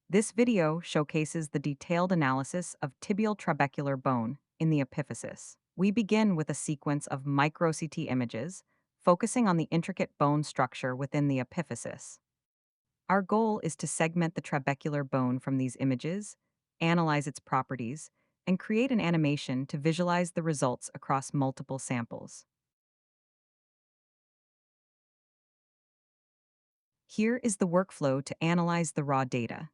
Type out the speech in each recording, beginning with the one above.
This video showcases the detailed analysis of tibial trabecular bone in the epiphysis. We begin with a sequence of micro-CT images, focusing on the intricate bone structure within the epiphysis. Our goal is to segment the trabecular bone from these images, analyze its properties, and create an animation to visualize the results across multiple samples. Here is the workflow to analyze the raw data.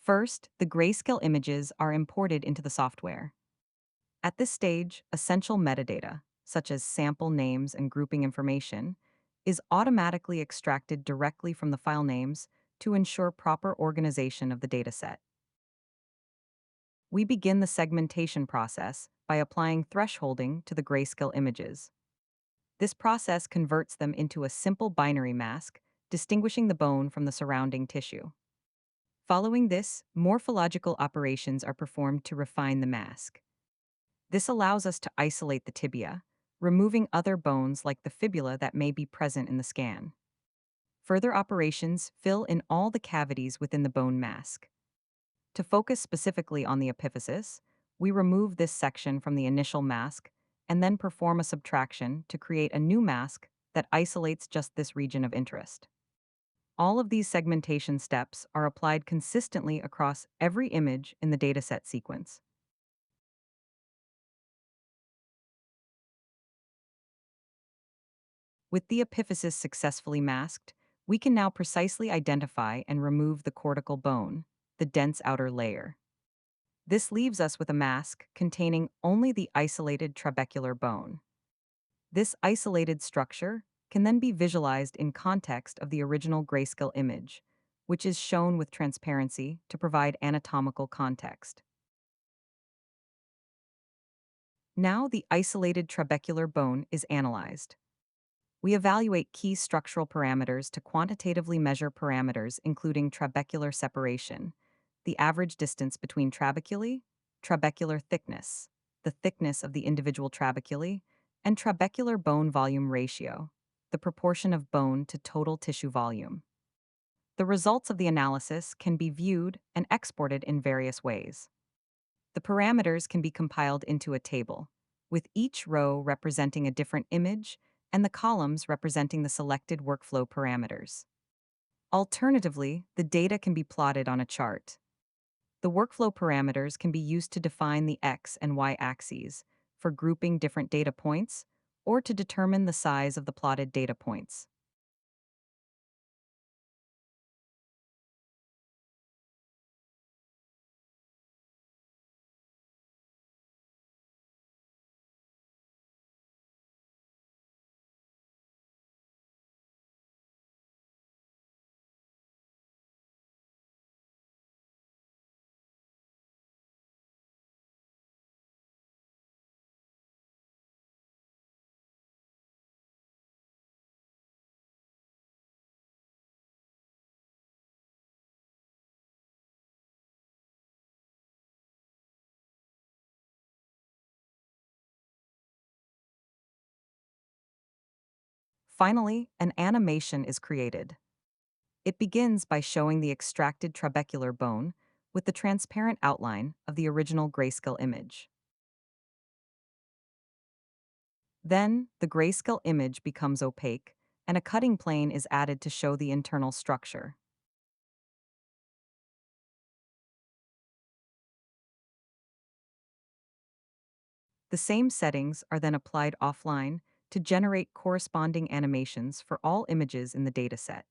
First, the grayscale images are imported into the software. At this stage, essential metadata, such as sample names and grouping information, is automatically extracted directly from the file names to ensure proper organization of the dataset. We begin the segmentation process by applying thresholding to the grayscale images. This process converts them into a simple binary mask, distinguishing the bone from the surrounding tissue. Following this, morphological operations are performed to refine the mask. This allows us to isolate the tibia, removing other bones like the fibula that may be present in the scan. Further operations fill in all the cavities within the bone mask. To focus specifically on the epiphysis, we remove this section from the initial mask and then perform a subtraction to create a new mask that isolates just this region of interest. All of these segmentation steps are applied consistently across every image in the dataset sequence. With the epiphysis successfully masked, we can now precisely identify and remove the cortical bone, the dense outer layer. This leaves us with a mask containing only the isolated trabecular bone. This isolated structure can then be visualized in context of the original grayscale image, which is shown with transparency to provide anatomical context. Now the isolated trabecular bone is analyzed. We evaluate key structural parameters to quantitatively measure parameters including trabecular separation, the average distance between trabeculae, trabecular thickness, the thickness of the individual trabeculae, and trabecular bone volume ratio, the proportion of bone to total tissue volume. The results of the analysis can be viewed and exported in various ways. The parameters can be compiled into a table, with each row representing a different image and the columns representing the selected workflow parameters. Alternatively, the data can be plotted on a chart. The workflow parameters can be used to define the x and y axes for grouping different data points or to determine the size of the plotted data points. Finally, an animation is created. It begins by showing the extracted trabecular bone with the transparent outline of the original grayscale image. Then, the grayscale image becomes opaque, and a cutting plane is added to show the internal structure. The same settings are then applied offline to generate corresponding animations for all images in the dataset.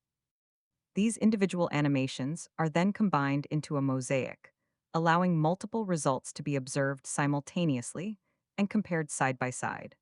These individual animations are then combined into a mosaic, allowing multiple results to be observed simultaneously and compared side by side.